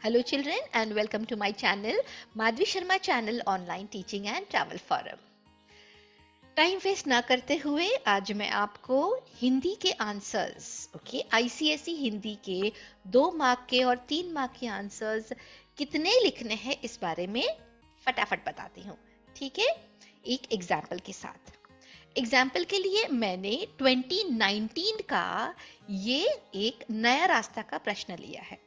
Hello children and welcome to my channel Madhvi Sharma channel online teaching and travel forum. Time waste ना करते हुए आज मैं आपको हिंदी के आंसर्स आईसीएसई हिंदी के 2 मार्क के और 3 मार्क के आंसर्स कितने लिखने हैं इस बारे में फटाफट बताती हूँ। ठीक है, एक एग्जाम्पल के साथ। एग्जाम्पल के लिए मैंने 2019 का ये एक नया रास्ता का प्रश्न लिया है।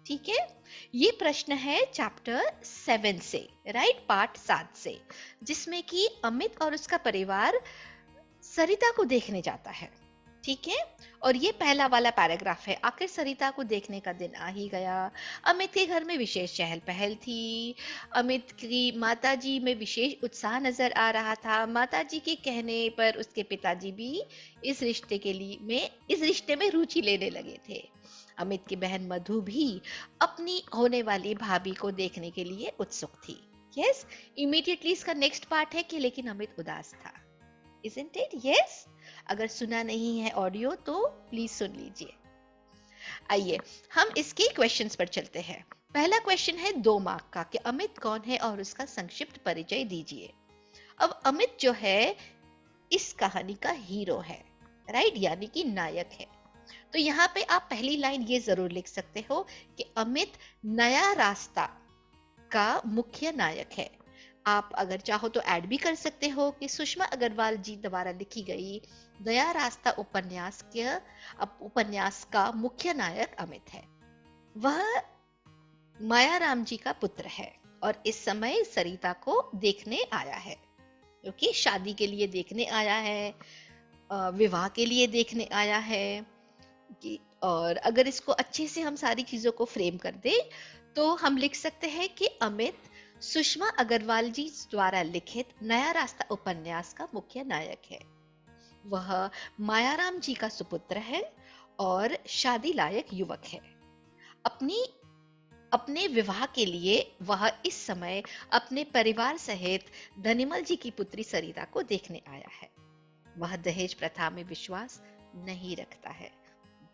ठीक है, ये प्रश्न है चैप्टर 7 से, राइट, पार्ट 7 से, जिसमें कि अमित और उसका परिवार सरिता को देखने जाता है। ठीक है, और ये पहला वाला पैराग्राफ है। आखिर सरिता को देखने का दिन आ ही गया। अमित के घर में विशेष चहल पहल थी। अमित की माताजी में विशेष उत्साह नजर आ रहा था। माताजी के कहने पर उसके पिताजी भी इस रिश्ते में रुचि लेने लगे थे। अमित की बहन मधु भी अपनी होने वाली भाभी को देखने के लिए उत्सुक थी। यस, इमीडिएटली इसका नेक्स्ट पार्ट है कि लेकिन अमित उदास था। Isn't it? Yes? अगर सुना नहीं है ऑडियो तो प्लीज सुन लीजिए। आइए हम इसके क्वेश्चंस पर चलते हैं। पहला क्वेश्चन है 2 मार्क का कि अमित कौन है और उसका संक्षिप्त परिचय दीजिए। अब अमित जो है इस कहानी का हीरो है, राइट, यानी कि नायक है। तो यहाँ पे आप पहली लाइन ये जरूर लिख सकते हो कि अमित नया रास्ता का मुख्य नायक है। आप अगर चाहो तो ऐड भी कर सकते हो कि सुषमा अग्रवाल जी द्वारा लिखी गई नया रास्ता उपन्यास का मुख्य नायक अमित है। वह मायाराम जी का पुत्र है और इस समय सरिता को देखने आया है। ओके, शादी के लिए देखने आया है, विवाह के लिए देखने आया है। और अगर इसको अच्छे से हम सारी चीजों को फ्रेम कर दे तो हम लिख सकते हैं कि अमित सुषमा अग्रवाल जी द्वारा लिखित नया रास्ता उपन्यास का मुख्य नायक है। वह मायाराम जी का सुपुत्र है और शादी लायक युवक है। अपने विवाह के लिए वह इस समय अपने परिवार सहित धनीमल जी की पुत्री सरिता को देखने आया है। वह दहेज प्रथा में विश्वास नहीं रखता है।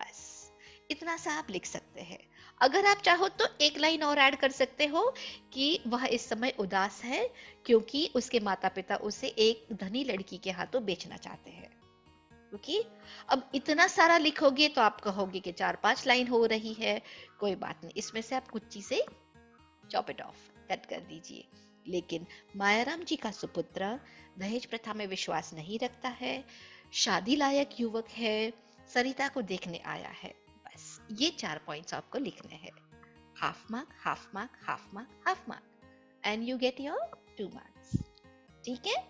बस इतना सा आप लिख सकते हैं। अगर आप चाहो तो एक लाइन और ऐड कर सकते हो कि वह इस समय उदास है क्योंकि उसके माता पिता उसे एक धनी लड़की के हाथों बेचना चाहते हैं। ओके, अब इतना सारा लिखोगे तो आप कहोगे कि 4-5 लाइन हो रही है। कोई बात नहीं, इसमें से आप कुछ चीजें चॉप इट ऑफ, कट कर दीजिए। लेकिन मायाराम जी का सुपुत्र दहेज प्रथा में विश्वास नहीं रखता है, शादी लायक युवक है, सरिता को देखने आया है। बस ये 4 पॉइंट्स आपको लिखने हैं। Half mark, half mark, half mark, half mark, and you get your 2 marks. ठीक है,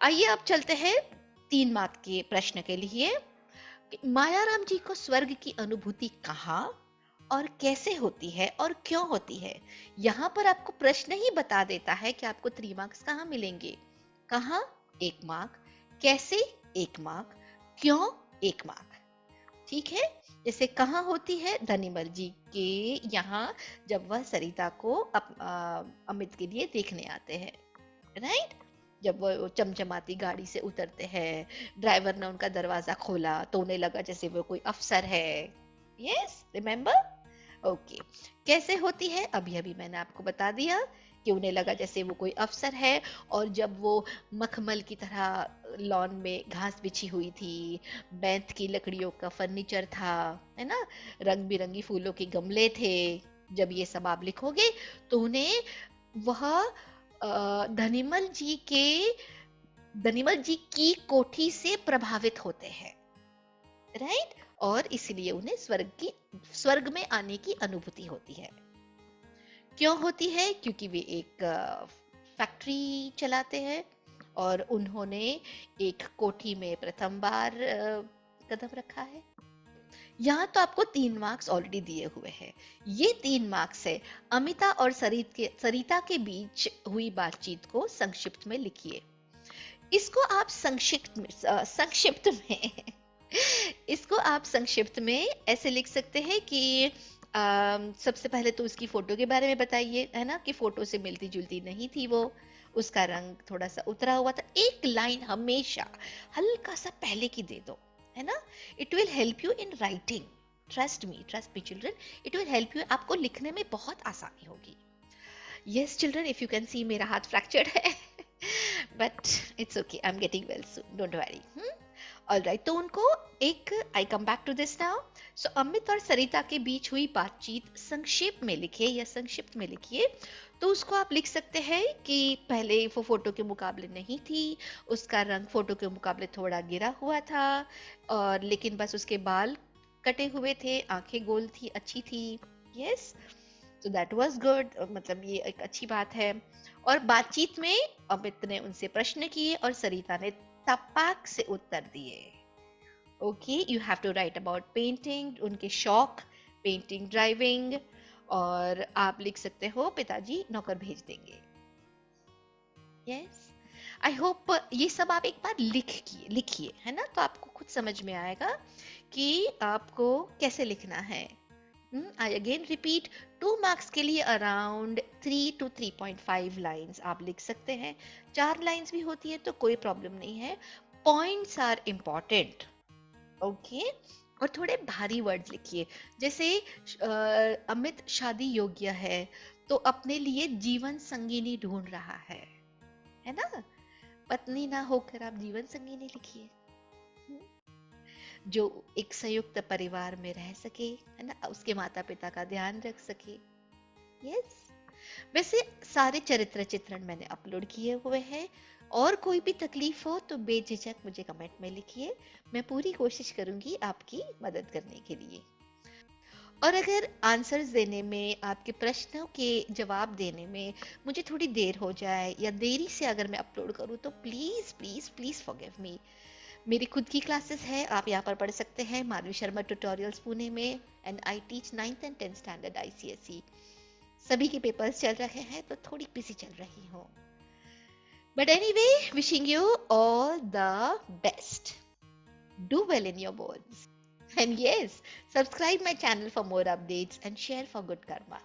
आइए अब चलते हैं 3 मार्क के प्रश्न के लिए। मायाराम जी को स्वर्ग की अनुभूति कहाँ और कैसे होती है और क्यों होती है। यहाँ पर आपको प्रश्न ही बता देता है कि आपको 3 मार्क्स कहाँ मिलेंगे। कहाँ 1 मार्क, कैसे 1 मार्क, क्यों 1 मार्क। ठीक है, जैसे कहाँ होती है धनीमल जी के यहाँ जब वह सरिता को अमित के लिए देखने आते हैं, राइट। जब वो चमचमाती गाड़ी से उतरते हैं, ड्राइवर ने उनका दरवाजा खोला तो उन्हें लगा जैसे वो कोई अफसर है। Yes, remember. ओके, कैसे होती है अभी अभी मैंने आपको बता दिया कि उन्हें लगा जैसे वो कोई अफसर है। और जब वो मखमल की तरह लॉन में घास बिछी हुई थी, बैंत की लकड़ियों का फर्नीचर था, है ना, रंग बिरंगी फूलों के गमले थे, जब ये सब आप लिखोगे तो उन्हें वह धनीमल जी की कोठी से प्रभावित होते हैं, राइट। और इसलिए उन्हें स्वर्ग में आने की अनुभूति होती है। क्यों होती है? क्योंकि वे एक फैक्ट्री चलाते हैं और उन्होंने एक कोठी में प्रथम बार कदम रखा है। यहाँ तो आपको 3 मार्क्स ऑलरेडी दिए हुए हैं। ये 3 मार्क्स है। अमिता और सरिता के बीच हुई बातचीत को संक्षिप्त में लिखिए। इसको आप संक्षिप्त में ऐसे लिख सकते हैं कि सबसे पहले तो उसकी फोटो के बारे में बताइए, है ना, कि फोटो से मिलती जुलती नहीं थी वो, उसका रंग थोड़ा सा उतरा हुआ था। एक लाइन हमेशा हल्का सा पहले की दे दो, है ना, it will help you in writing. Trust me children, it will help you, आपको लिखने में बहुत आसानी होगी. Yes children, if you can see मेरा हाथ फ्रैक्चर्ड है but it's okay, I am getting well soon, don't worry. Alright, तो उनको एक, I come back to this now. So Amit और सरिता के बीच हुई बातचीत संक्षेप में लिखे या संक्षिप्त में लिखिए. तो उसको आप लिख सकते हैं कि पहले वो फोटो के मुकाबले नहीं थी, उसका रंग फोटो के मुकाबले थोड़ा गिरा हुआ था, और लेकिन बस उसके बाल कटे हुए थे, आंखें गोल थी, अच्छी थी. यस, तो दैट वाज गुड, मतलब ये एक अच्छी बात है. और बातचीत में अमित ने उनसे प्रश्न किए और सरिता ने तपाक से उत्तर दिए. Okay, you have to write about painting, उनके शौक, पेंटिंग, ड्राइविंग, और आप लिख सकते हो पिताजी नौकर भेज देंगे. यस, आई होप ये सब आप एक बार लिखिए, है ना, तो आपको खुद समझ में आएगा कि आपको कैसे लिखना है. आई अगेन रिपीट, 2 मार्क्स के लिए अराउंड 3 to 3.5 लाइन्स आप लिख सकते हैं. 4 लाइन्स भी होती है तो कोई प्रॉब्लम नहीं है. Points are important. ओके, और थोड़े भारी वर्ड्स लिखिए. जैसे अमित शादी योग्य है तो अपने लिए जीवन संगिनी ढूंढ रहा है ना. पत्नी ना होकर आप जीवन संगिनी लिखिए, जो एक संयुक्त परिवार में रह सके, है ना, उसके माता पिता का ध्यान रख सके. यस, वैसे सारे चरित्र चित्रण मैंने अपलोड किए हुए हैं, और कोई भी तकलीफ हो तो बेझिझक मुझे कमेंट में लिखिए, मैं पूरी कोशिश करूंगी आपकी मदद करने के लिए. और अगर आंसर्स देने में, आपके प्रश्नों के जवाब देने में मुझे थोड़ी देर हो जाए या देरी से अगर मैं अपलोड करूं तो please please please forgive me. मेरी खुद की क्लासेस है, आप यहाँ पर पढ़ सकते हैं, माधवी शर्मा ट्यूटोरियल्स पुणे में, and I teach 9th and 10th standard ICSE. सभी के पेपर्स चल रहे हैं तो थोड़ी बिजी चल रही हूँ. But anyway, wishing you all the best. Do well in your boards. And yes, subscribe my channel for more updates and share for good karma.